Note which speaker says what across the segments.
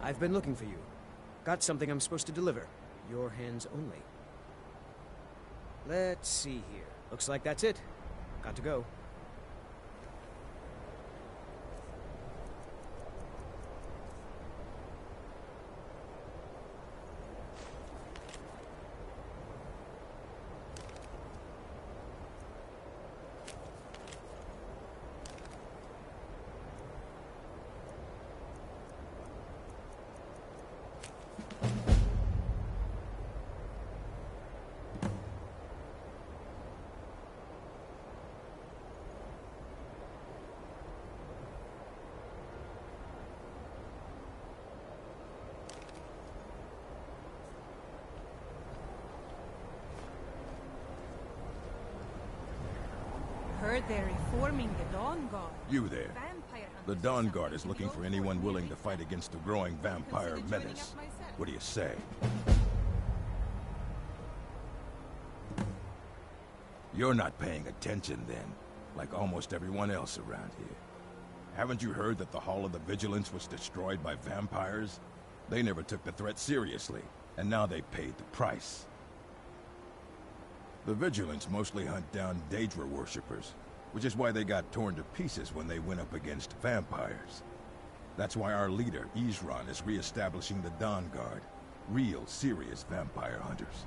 Speaker 1: I've been looking for you. Got something I'm supposed to deliver. Your hands only. Let's see here. Looks like that's it. Got to go.
Speaker 2: Heard they're reforming the Dawn Guard.
Speaker 3: You there.
Speaker 2: Vampire
Speaker 3: The
Speaker 2: hunters
Speaker 3: Dawn
Speaker 2: is
Speaker 3: Guard is
Speaker 2: something
Speaker 3: looking
Speaker 2: to
Speaker 3: for
Speaker 2: go
Speaker 3: anyone
Speaker 2: for.
Speaker 3: willing to fight against the growing vampire
Speaker 2: Consider joining
Speaker 3: menace.
Speaker 2: up myself.
Speaker 3: What do you say? You're not paying attention then, like almost everyone else around here. Haven't you heard that the Hall of the Vigilance was destroyed by vampires? They never took the threat seriously, and now they paid the price. The Vigilance mostly hunt down Daedra worshippers, which is why they got torn to pieces when they went up against vampires. That's why our leader, Isran, is re-establishing the Dawn Guard. Real, serious vampire hunters.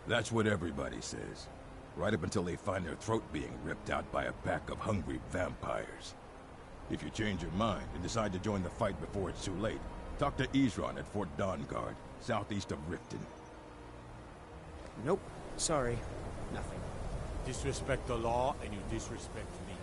Speaker 3: That's what everybody says. Right up until they find their throat being ripped out by a pack of hungry vampires. If you change your mind and decide to join the fight before it's too late, talk to Isran at Fort Dawn Guard, southeast of Riften.
Speaker 1: Nope. Sorry. Nothing.
Speaker 4: Disrespect the law, and you disrespect me.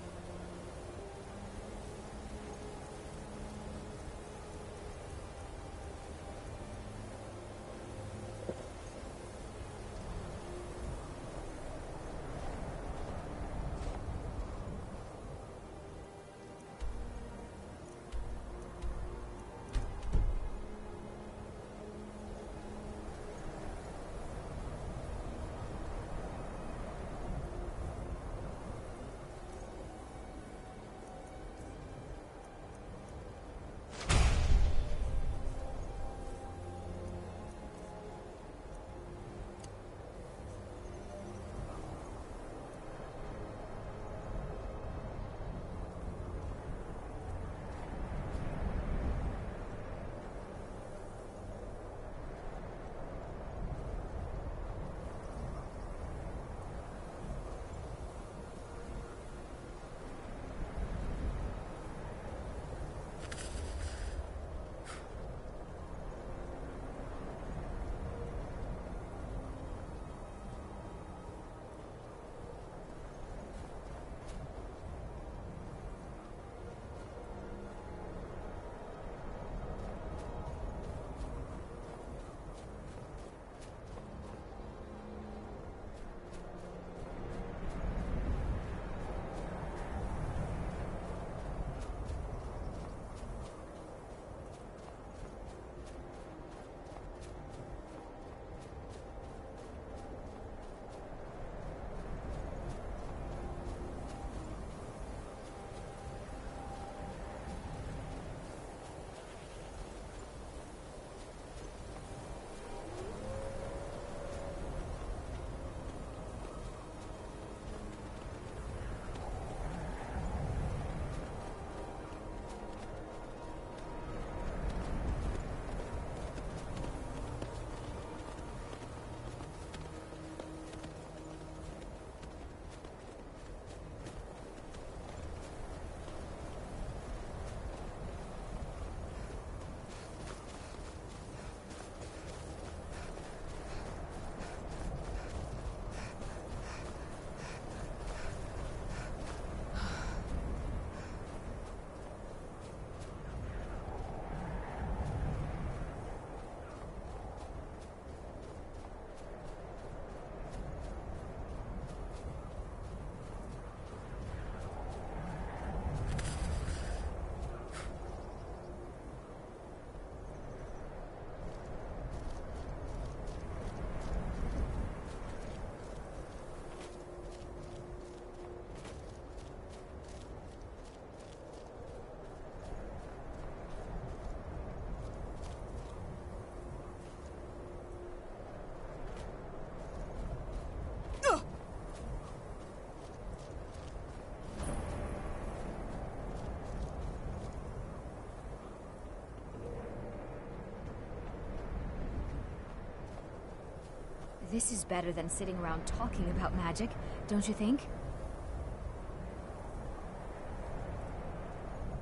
Speaker 5: This is better than sitting around talking about magic, don't you think?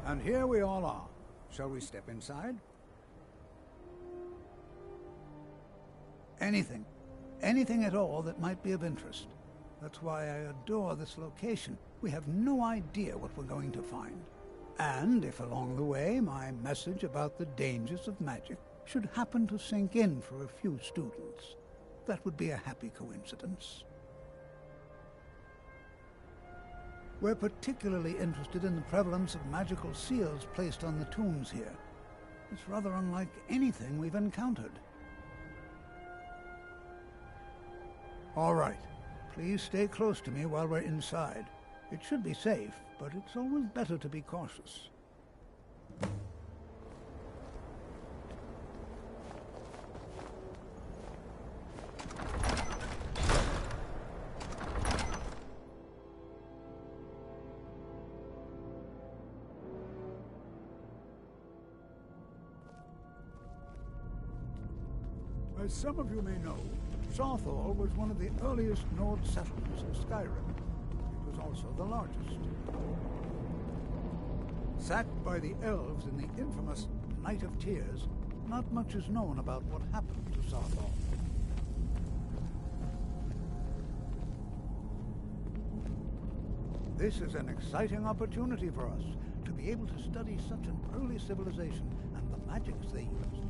Speaker 6: And here we all are. Shall we step inside? Anything. Anything at all that might be of interest. That's why I adore this location. We have no idea what we're going to find. And if along the way my message about the dangers of magic should happen to sink in for a few students, that would be a happy coincidence. We're particularly interested in the prevalence of magical seals placed on the tombs here. It's rather unlike anything we've encountered. All right. Please stay close to me while we're inside. It should be safe, but it's always better to be cautious. As some of you may know, Southall was one of the earliest Nord settlements of Skyrim. It was also the largest. Sacked by the elves in the infamous Night of Tears, not much is known about what happened to Southall. This is an exciting opportunity for us to be able to study such an early civilization and the magics they used.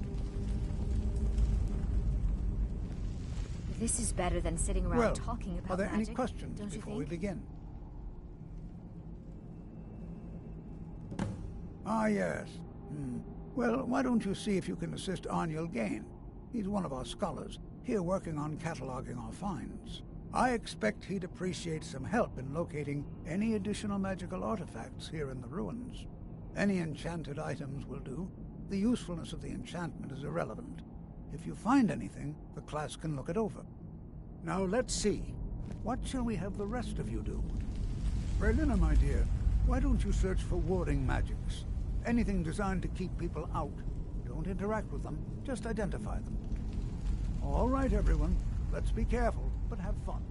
Speaker 5: This is better than sitting around talking about
Speaker 6: magic. Are there
Speaker 5: magic,
Speaker 6: any questions
Speaker 5: don't you
Speaker 6: before
Speaker 5: think?
Speaker 6: we begin? Ah, yes. Well, why don't you see if you can assist Arniel Gain? He's one of our scholars, here working on cataloging our finds. I expect he'd appreciate some help in locating any additional magical artifacts here in the ruins. Any enchanted items will do. The usefulness of the enchantment is irrelevant. If you find anything, the class can look it over. Now let's see. What shall we have the rest of you do? Berliner, my dear, why don't you search for warding magics? Anything designed to keep people out. Don't interact with them, just identify them. All right, everyone. Let's be careful, but have fun.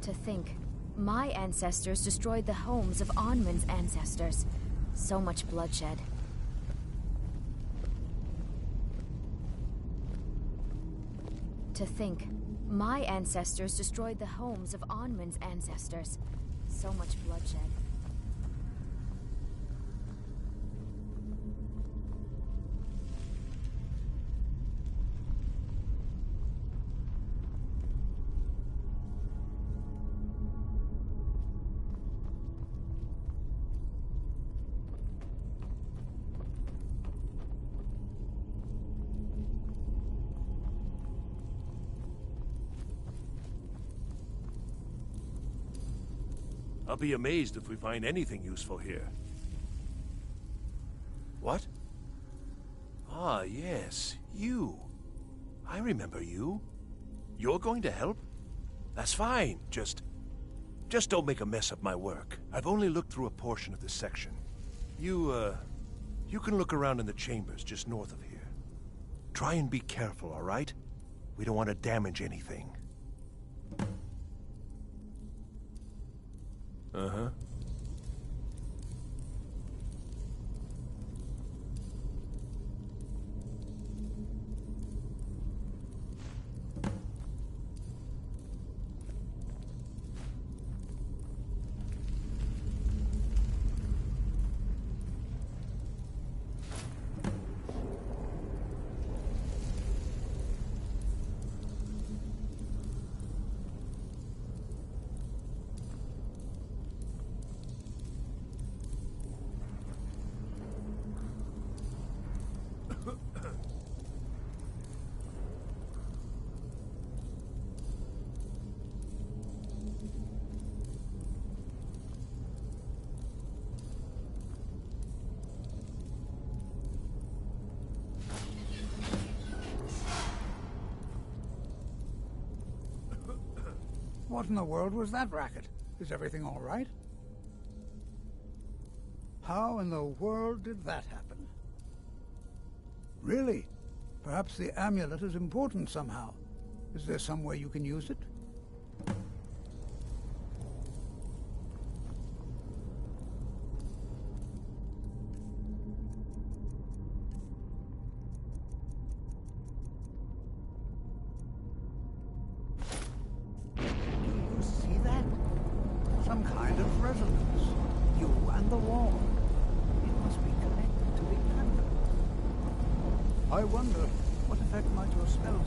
Speaker 5: To think, my ancestors destroyed the homes of Onmund's ancestors. So much bloodshed. To think, my ancestors destroyed the homes of Onmund's ancestors. So much bloodshed.
Speaker 7: I'll be amazed if we find anything useful here. What? Ah, yes, you. I remember you. You're going to help? That's fine. Just don't make a mess of my work. I've only looked through a portion of this section. You can look around in the chambers just north of here. Try and be careful, all right? We don't want to damage anything. Uh-huh.
Speaker 6: What in the world was that racket? Is everything all right? How in the world did that happen? Really? Perhaps the amulet is important somehow. Is there some way you can use it? Do you see that? Some kind of resonance. You and the wall. It must be connected to the anvil. I wonder, what effect might your spell have?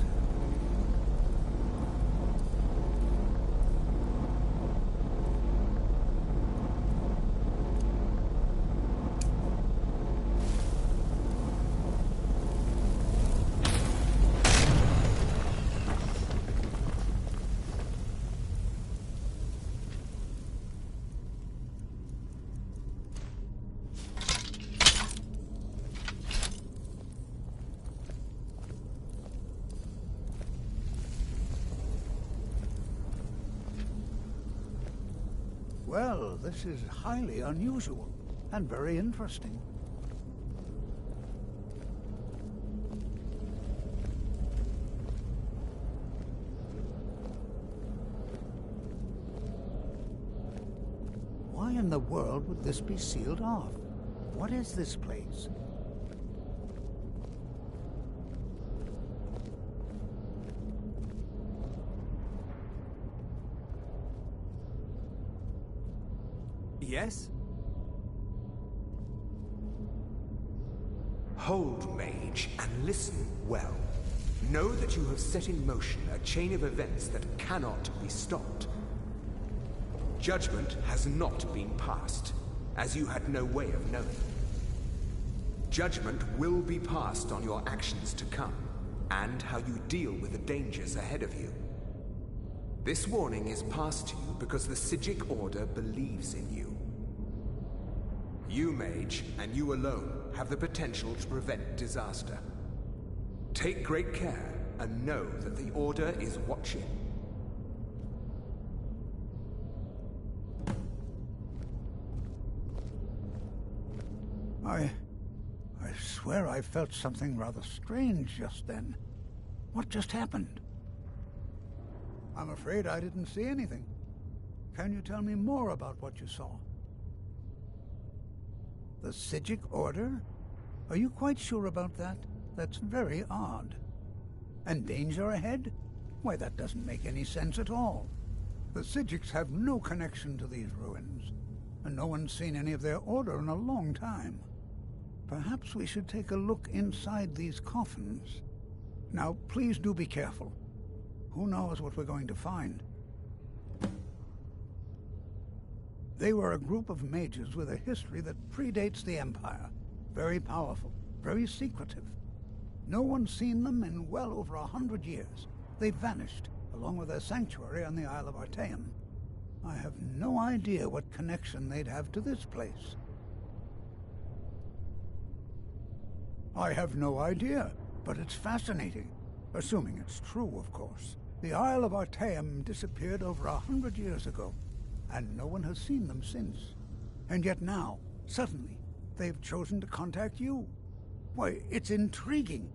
Speaker 6: Well, this is highly unusual and very interesting. Why in the world would this be sealed off? What is this place?
Speaker 1: Yes?
Speaker 8: Hold, mage, and listen well. Know that you have set in motion a chain of events that cannot be stopped. Judgment has not been passed, as you had no way of knowing. Judgment will be passed on your actions to come, and how you deal with the dangers ahead of you. This warning is passed to you because the Psijic Order believes in you. You, mage, and you alone, have the potential to prevent disaster. Take great care, and know that the Order is watching.
Speaker 6: I swear I felt something rather strange just then. What just happened? I'm afraid I didn't see anything. Can you tell me more about what you saw? The Psijic Order? Are you quite sure about that? That's very odd. And danger ahead? Why, that doesn't make any sense at all. The Psijics have no connection to these ruins, and no one's seen any of their order in a long time. Perhaps we should take a look inside these coffins. Now, please do be careful. Who knows what we're going to find? They were a group of mages with a history that predates the Empire. Very powerful, very secretive. No one's seen them in well over 100 years. They vanished, along with their sanctuary on the Isle of Artaeum. I have no idea what connection they'd have to this place. I have no idea, but it's fascinating. Assuming it's true, of course. The Isle of Artaeum disappeared over 100 years ago, and no one has seen them since. And yet now, suddenly, they've chosen to contact you. Why, it's intriguing.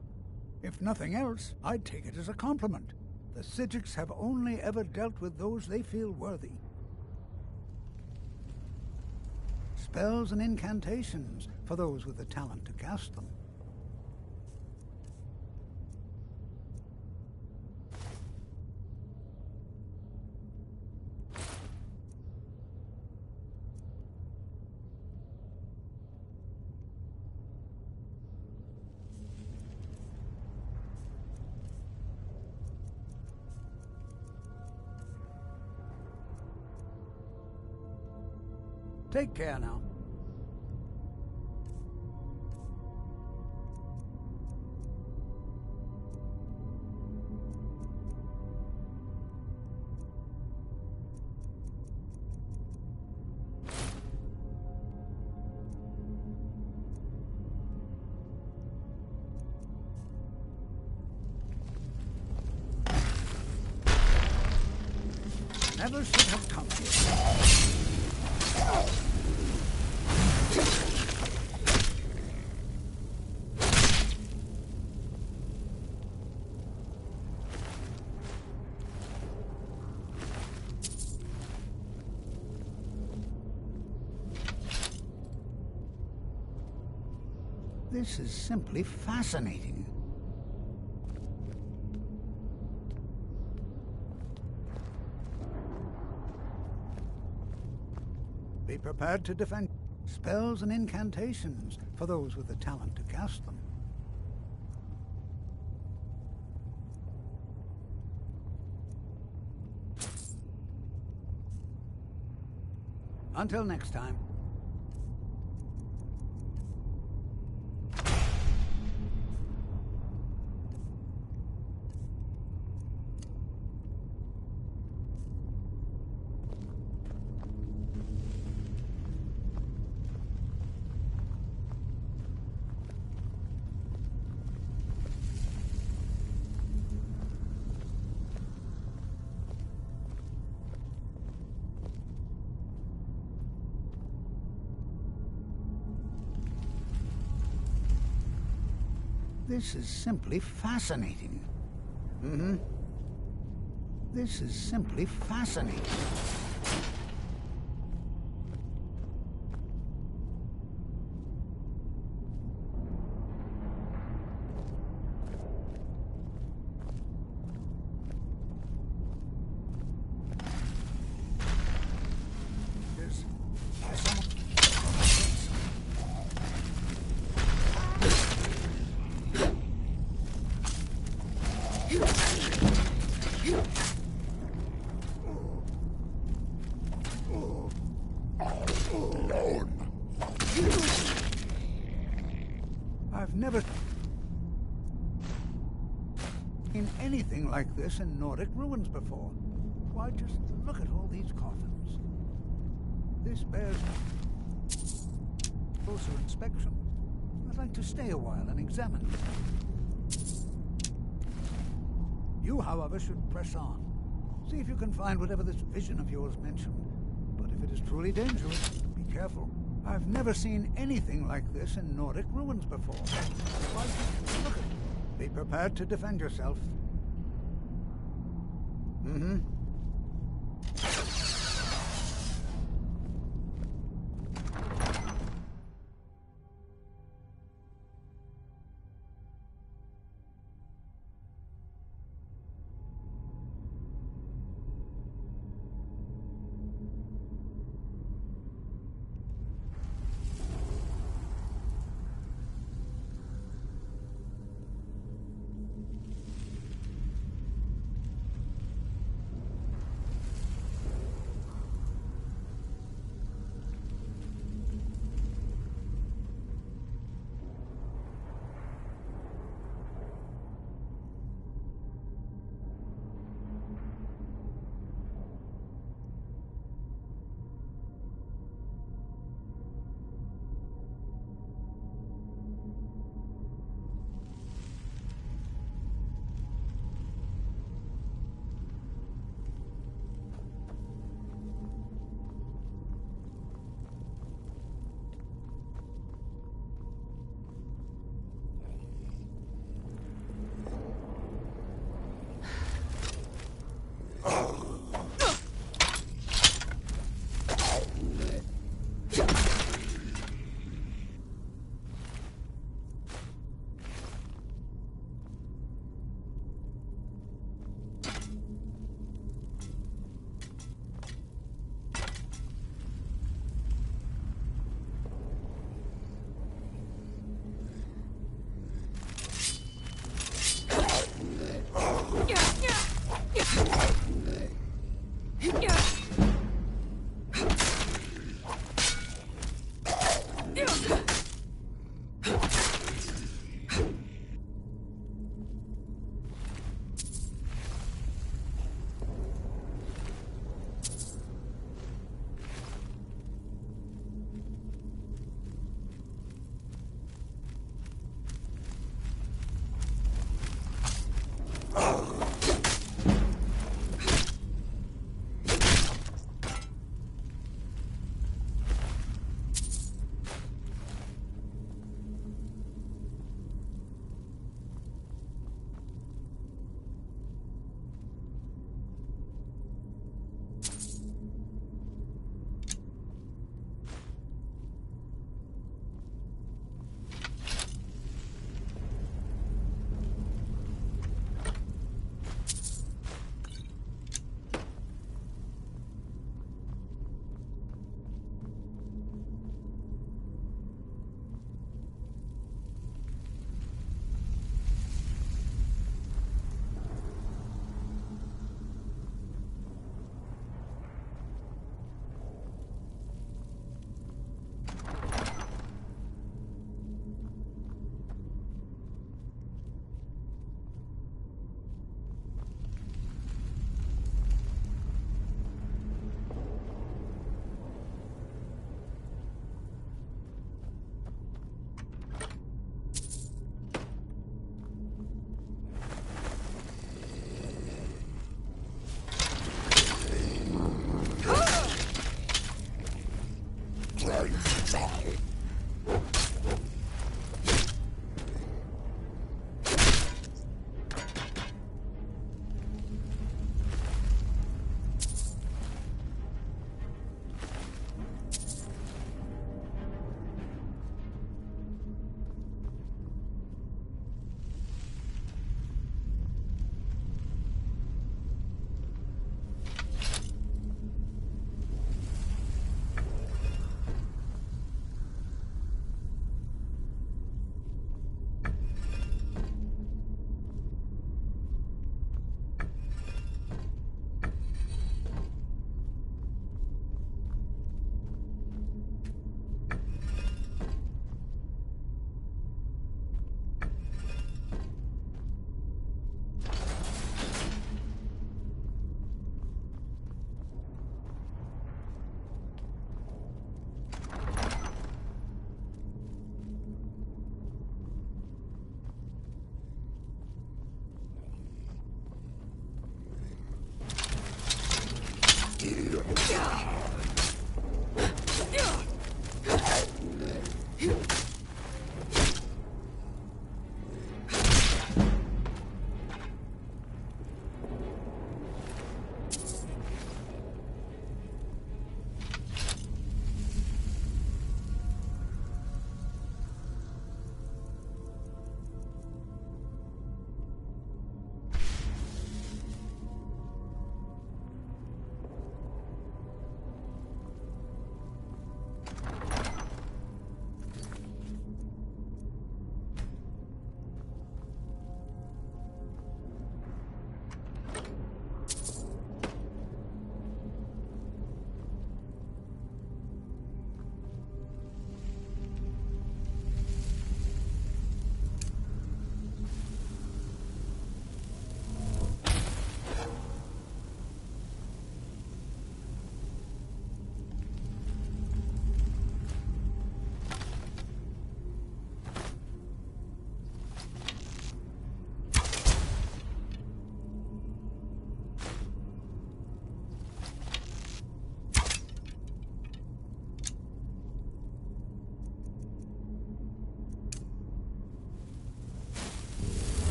Speaker 6: If nothing else, I'd take it as a compliment. The Psijics have only ever dealt with those they feel worthy. Spells and incantations for those with the talent to cast them. Take care now. Never should have come here. This is simply fascinating. Be prepared to defend spells and incantations for those with the talent to cast them. Until next time. This is simply fascinating. This is simply fascinating. I've never seen anything like this in Nordic ruins before. Why, just look at all these coffins. This bears closer inspection. I'd like to stay a while and examine it. You, however, should press on. See if you can find whatever this vision of yours mentioned. But if it is truly dangerous, be careful. I've never seen anything like this in Nordic ruins before. Why, look at it. Be prepared to defend yourself.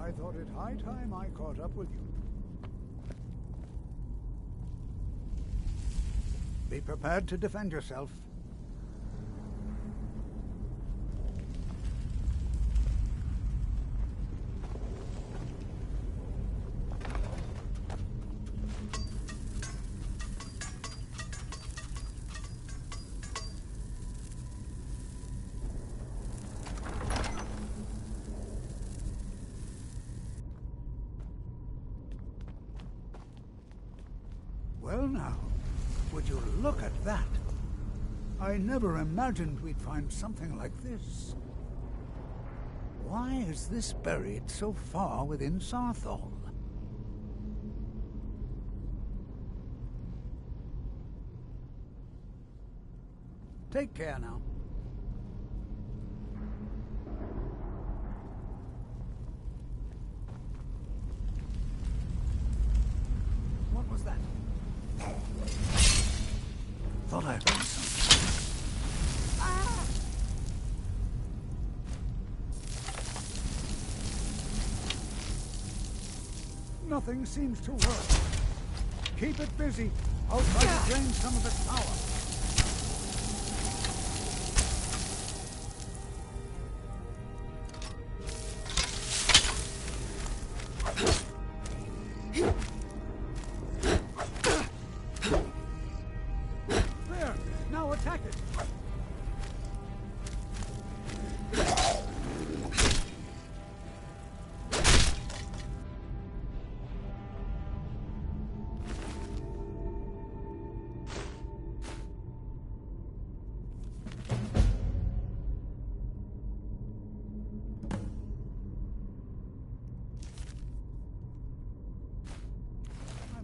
Speaker 6: I thought it high time I caught up with you. Be prepared to defend yourself. Well now, would you look at that? I never imagined we'd find something like this. Why is this buried so far within Sarthol? Take care now. What was that? Thought I heard something. Ah! Nothing seems to work. Keep it busy. I'll try to drain some of its power. There! Now attack it!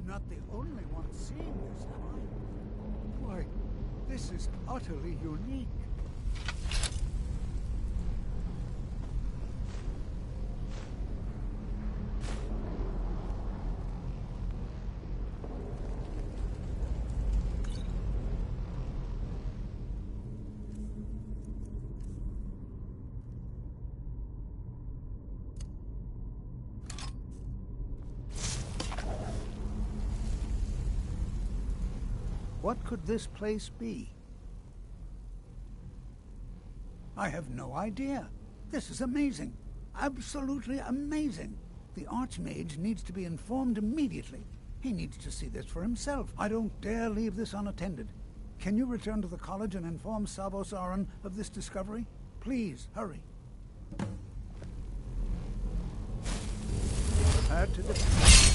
Speaker 6: Not the only one seeing this, am I? Why, this is utterly unique. What could this place be? I have no idea. This is amazing. Absolutely amazing. The Archmage needs to be informed immediately. He needs to see this for himself. I don't dare leave this unattended. Can you return to the college and inform Savos Aran of this discovery? Please, hurry. Prepare to defend.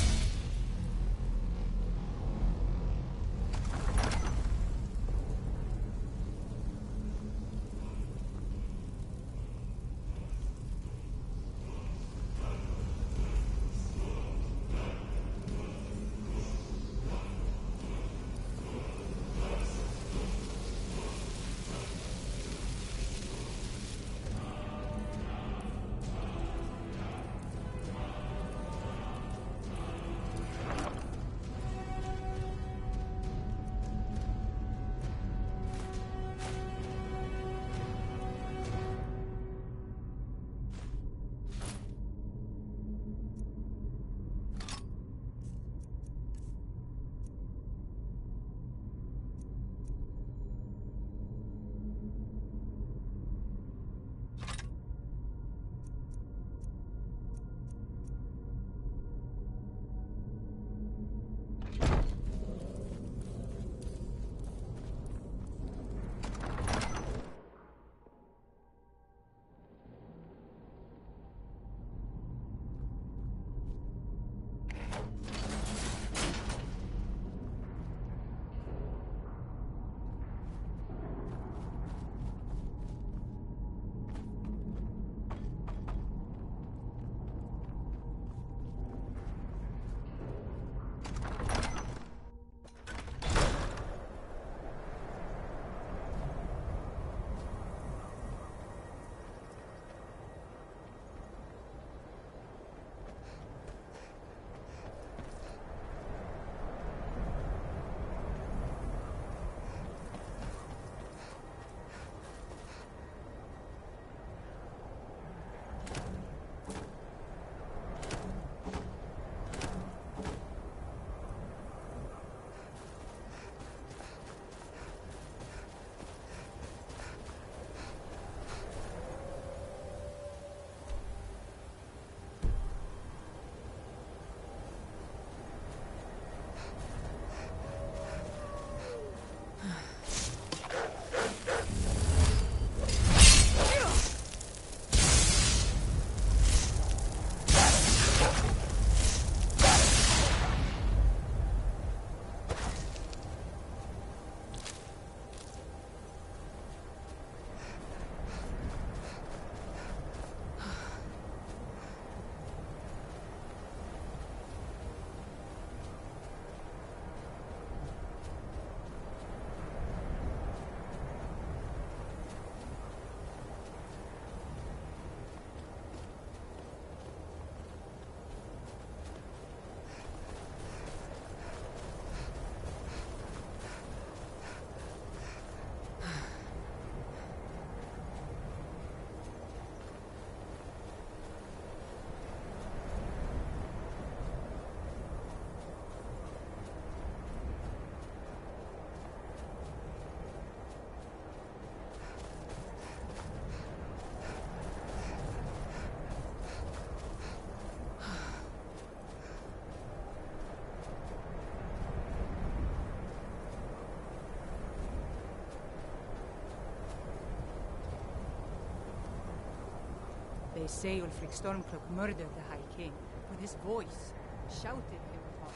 Speaker 2: They say Ulfric Stormcloak murdered the High King, but his voice shouted him upon.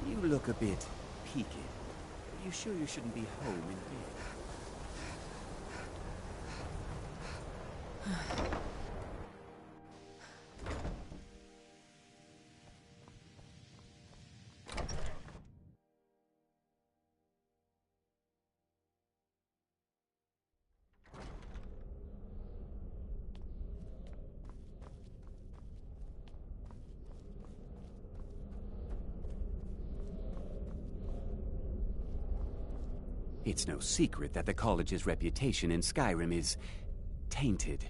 Speaker 9: You look a bit peaked. Are you sure you shouldn't be home in bed? It's no secret that the college's reputation in Skyrim is tainted.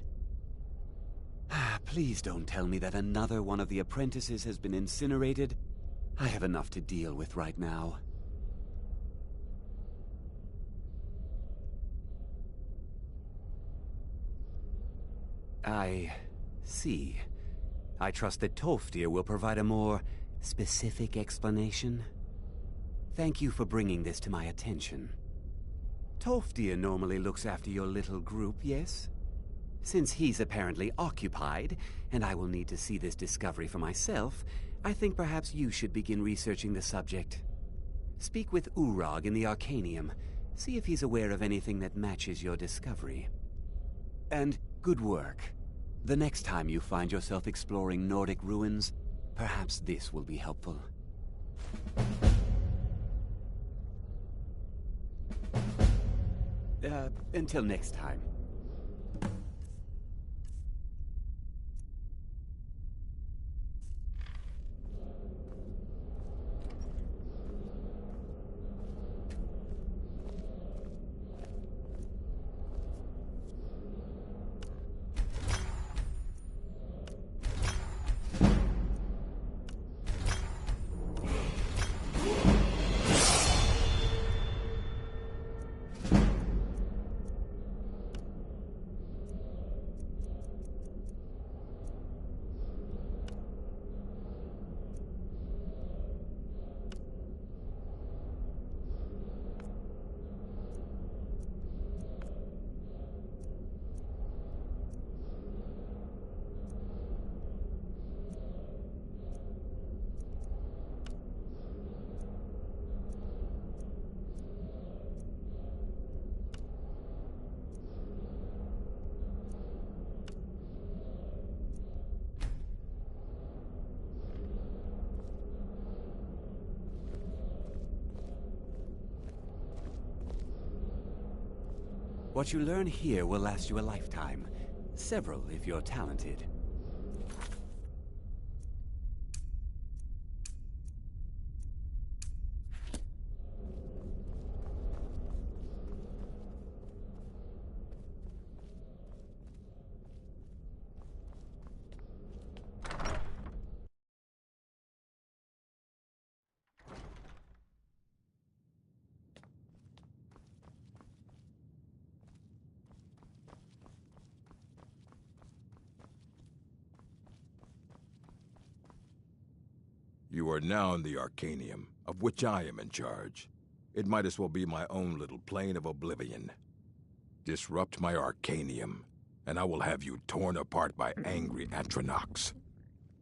Speaker 9: Please don't tell me that another one of the apprentices has been incinerated. I have enough to deal with right now. I see. I trust that Tolfdir will provide a more specific explanation. Thank you for bringing this to my attention. Tolfdir normally looks after your little group, yes? Since he's apparently occupied, and I will need to see this discovery for myself, I think perhaps you should begin researching the subject. Speak with Urag in the Arcanium. See if he's aware of anything that matches your discovery. And good work. The next time you find yourself exploring Nordic ruins, perhaps this will be helpful. Until next time. What you learn here will last you a lifetime. Several, if you're talented.
Speaker 3: You are now in the Arcanium, of which I am in charge. It might as well be my own little plane of oblivion. Disrupt my Arcanium, and I will have you torn apart by angry Atronachs.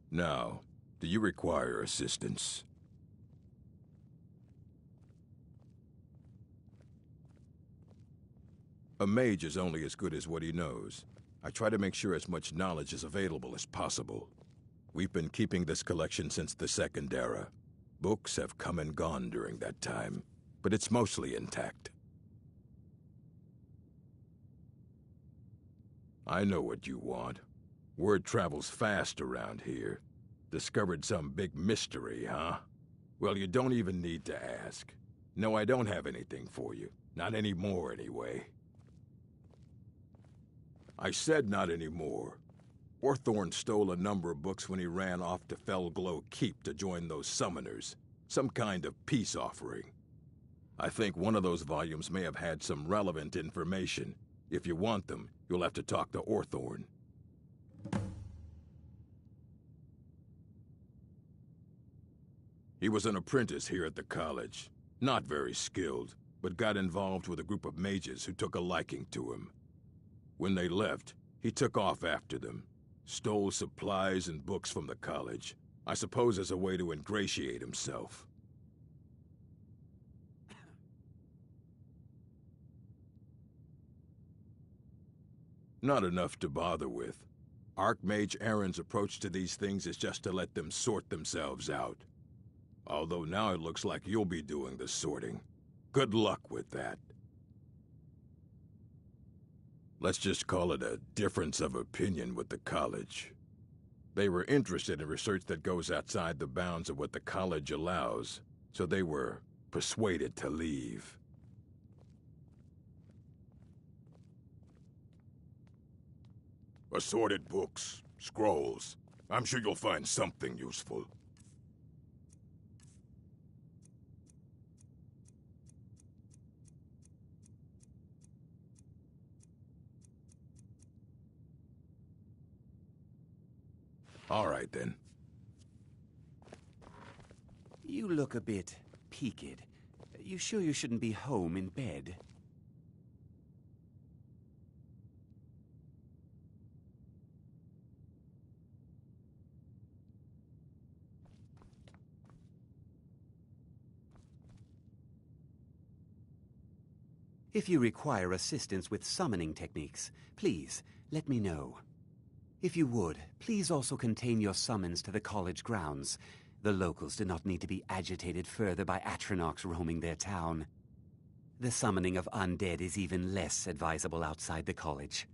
Speaker 3: Now, do you require assistance? A mage is only as good as what he knows. I try to make sure as much knowledge is available as possible. We've been keeping this collection since the Second Era. Books have come and gone during that time, but it's mostly intact. I know what you want. Word travels fast around here. Discovered some big mystery, huh? Well, you don't even need to ask. No, I don't have anything for you. Not anymore, anyway. I said not anymore. Orthorn stole a number of books when he ran off to Felglow Keep to join those summoners. Some kind of peace offering. I think one of those volumes may have had some relevant information. If you want them, you'll have to talk to Orthorn. He was an apprentice here at the college. Not very skilled, but got involved with a group of mages who took a liking to him. When they left, he took off after them. Stole supplies and books from the college. I suppose as a way to ingratiate himself. Not enough to bother with. Archmage Aaron's approach to these things is just to let them sort themselves out. Although now it looks like you'll be doing the sorting. Good luck with that. Let's just call it a difference of opinion with the college. They were interested in research that goes outside the bounds of what the college allows, so they were persuaded to leave. Assorted books, scrolls. I'm sure you'll find something useful. All right, then.
Speaker 9: You look a bit peaked. You sure you shouldn't be home in bed? If you require assistance with summoning techniques, please let me know. If you would, please also contain your summons to the college grounds. The locals do not need to be agitated further by Atronachs roaming their town. The summoning of undead is even less advisable outside the college.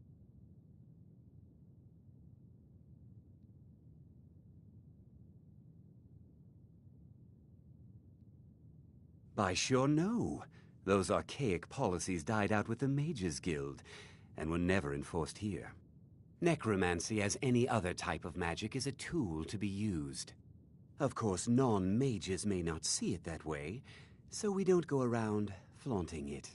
Speaker 9: By sure no. Those archaic policies died out with the Mages Guild, and were never enforced here. Necromancy, as any other type of magic, is a tool to be used. Of course, non-mages may not see it that way, so we don't go around flaunting it.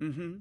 Speaker 9: Mm-hmm.